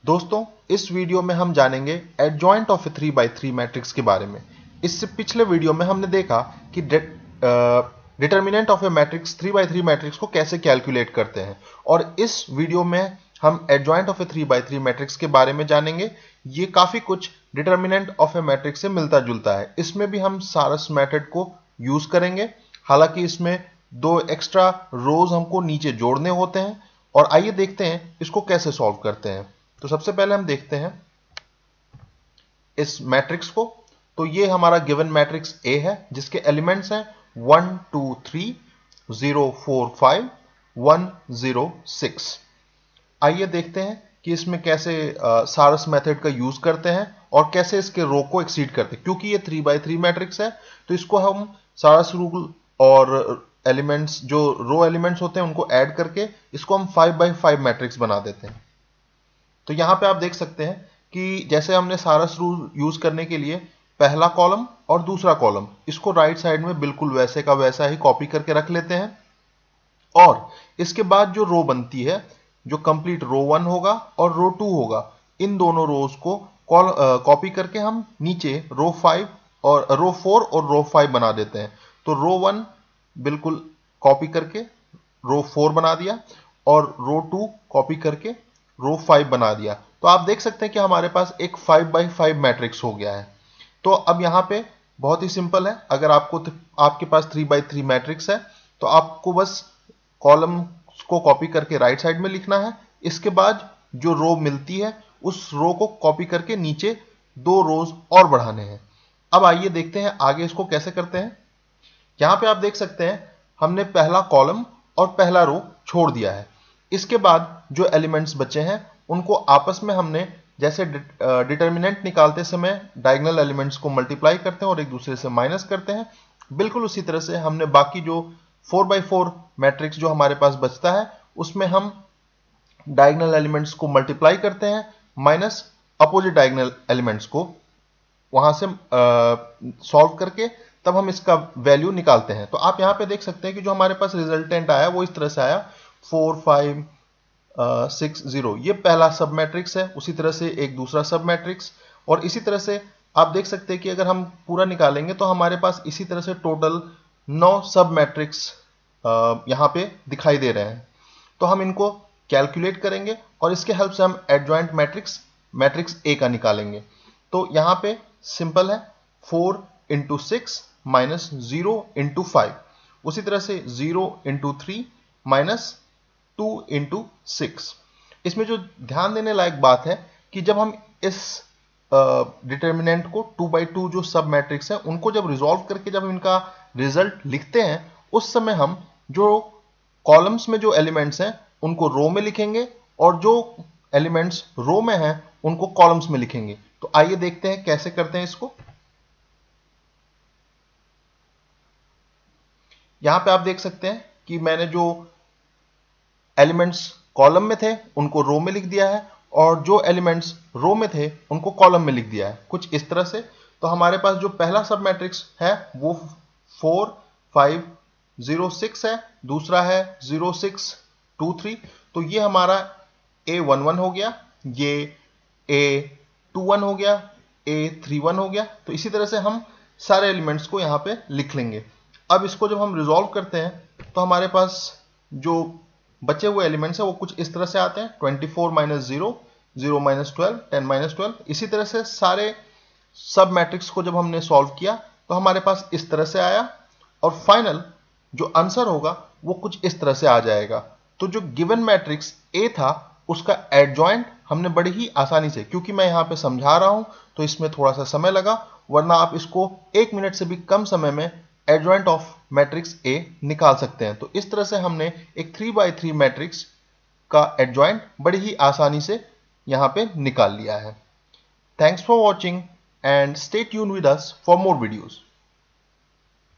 दोस्तों, इस वीडियो में हम जानेंगे adjoint of A 3x3 matrix के बारे में। इससे पिछले वीडियो में हमने देखा कि determinant of A matrix 3x3 matrix को कैसे कैलकुलेट करते हैं, और इस वीडियो में हम adjoint of A 3x3 matrix के बारे में जानेंगे। ये काफी कुछ डिटर्मिनेंट ऑफ ए मैट्रिक्स से मिलता जुलता है। इसमें भी हम सारस मेथड को यूज करेंगे, हालांकि इसमें दो एक्स्ट्रा रोज हमको नीचे जोड़ने होते हैं। और आइए देखते हैं इसको कैसे सॉल्व करते हैं। तो सबसे पहले हम देखते हैं इस मैट्रिक्स को। तो ये हमारा गिवन मैट्रिक्स ए है, जिसके एलिमेंट्स हैं 1 2 3 0 4 5 1 0 6। आइए देखते हैं कि इसमें कैसे सारस मेथड का यूज करते हैं और कैसे इसके रो को एक्सीड करते हैं। क्योंकि ये 3x3 मैट्रिक्स है, तो इसको हम सारस रूल और एलिमेंट्स, जो रो एलिमेंट्स होते हैं, उनको ऐड करके इसको हम 5x5 मैट्रिक्स बना देते हैं। तो यहां पे आप देख सकते हैं कि जैसे हमने सारस रूल यूज करने के लिए पहला कॉलम और दूसरा कॉलम, इसको राइट साइड में बिल्कुल वैसे का वैसा ही कॉपी करके रख लेते हैं। और इसके बाद जो रो बनती है, जो कंप्लीट रो 1 होगा और रो 2 होगा, इन दोनों रोज को कॉपी करके हम नीचे रो 4 और रो 5 बना देते हैं। तो रो 1 बिल्कुल कॉपी करके रो 4 बना दिया और रो 2 कॉपी करके रो 5 बना दिया। तो आप देख सकते हैं कि हमारे पास एक 5x5 मैट्रिक्स हो गया है। तो अब यहां पे बहुत ही सिंपल है। अगर आपके पास 3x3 मैट्रिक्स है, तो आपको बस कॉलम को कॉपी करके राइट साइड में लिखना है। इसके बाद जो रो मिलती है, उस रो को कॉपी करके नीचे दो रोज और बढ़ाने हैं। अब आइए देखते हैं आगे इसको कैसे करते हैं। यहां पे आप देख सकते हैं हमने पहला कॉलम और पहला रो छोड़ दिया है। इसके बाद जो एलिमेंट्स बचे हैं, उनको आपस में हमने जैसे डिटर्मिनेंट निकालते समय डायगोनल एलिमेंट्स को मल्टीप्लाई करते हैं और एक दूसरे से माइनस करते हैं, बिल्कुल उसी तरह से हमने बाकी जो 4x4 मैट्रिक्स जो हमारे पास बचता है, उसमें हम डायगोनल एलिमेंट्स को मल्टीप्लाई करते हैं माइनस अपोजिट डायगोनल एलिमेंट्स को, वहां से सॉल्व करके तब हम इसका वैल्यू निकालते हैं। तो आप यहां पे देख सकते हैं कि जो हमारे पास रिजल्टेंट आया वो इस तरह से आया 4 5 6 0। ये पहला सब मैट्रिक्स है। उसी तरह से एक दूसरा सब मैट्रिक्स, और इसी तरह से आप देख सकते हैं कि अगर हम पूरा निकालेंगे तो हमारे पास इसी तरह से टोटल 9 सब मैट्रिक्स यहां पे दिखाई दे रहे हैं। तो हम इनको कैलकुलेट करेंगे और इसके हेल्प से हम एडजॉइंट मैट्रिक्स ए का निकालेंगे। तो यहां पे सिंपल है, 4 इंटू 6 माइनस 0 इंटू 5। उसी तरह से 0 इंटू 3 माइनस 2 इंटू 6। इसमें जो ध्यान देने लायक बात है कि जब हम इस डिटर्मिनेंट को 2x2 जो सब मैट्रिक्स है, उनको जब रिजॉल्व करके जब हम इनका रिजल्ट लिखते हैं, उस समय हम जो कॉलम्स में जो एलिमेंट्स हैं उनको रो में लिखेंगे और जो एलिमेंट्स रो में हैं उनको कॉलम्स में लिखेंगे। तो आइए देखते हैं कैसे करते हैं इसको। यहां पे आप देख सकते हैं कि मैंने जो एलिमेंट्स कॉलम में थे उनको रो में लिख दिया है, और जो एलिमेंट्स रो में थे उनको कॉलम में लिख दिया है, कुछ इस तरह से। तो हमारे पास जो पहला सब मैट्रिक्स है वो 4 5 0 6 है, दूसरा है 0 6 2 3। तो ये हमारा A11 हो गया, ये A21 हो गया, A31 हो गया। तो इसी तरह से हम सारे एलिमेंट्स को यहां पे लिख लेंगे। अब इसको जब हम रिजॉल्व करते हैं तो हमारे पास जो बचे हुए एलिमेंट्स है वो कुछ इस तरह से आते हैं, 24 माइनस 0 0 माइनस 12 10 माइनस 12। इसी तरह से सारे सब मैट्रिक्स को जब हमने सॉल्व किया तो हमारे पास इस तरह से आया, और फाइनल जो आंसर होगा वो कुछ इस तरह से आ जाएगा। तो जो गिवन मैट्रिक्स ए था उसका एडजॉइंट हमने बड़ी ही आसानी से, क्योंकि मैं यहां पे समझा रहा हूं तो इसमें थोड़ा सा समय लगा, वरना आप इसको 1 मिनट से भी कम समय में एडजॉइंट ऑफ मैट्रिक्स ए निकाल सकते हैं। तो इस तरह से हमने एक 3x3 मैट्रिक्स का एडजॉइंट बड़ी ही आसानी से यहां पे निकाल लिया है। Thanks for watching and stay tuned with us for more videos.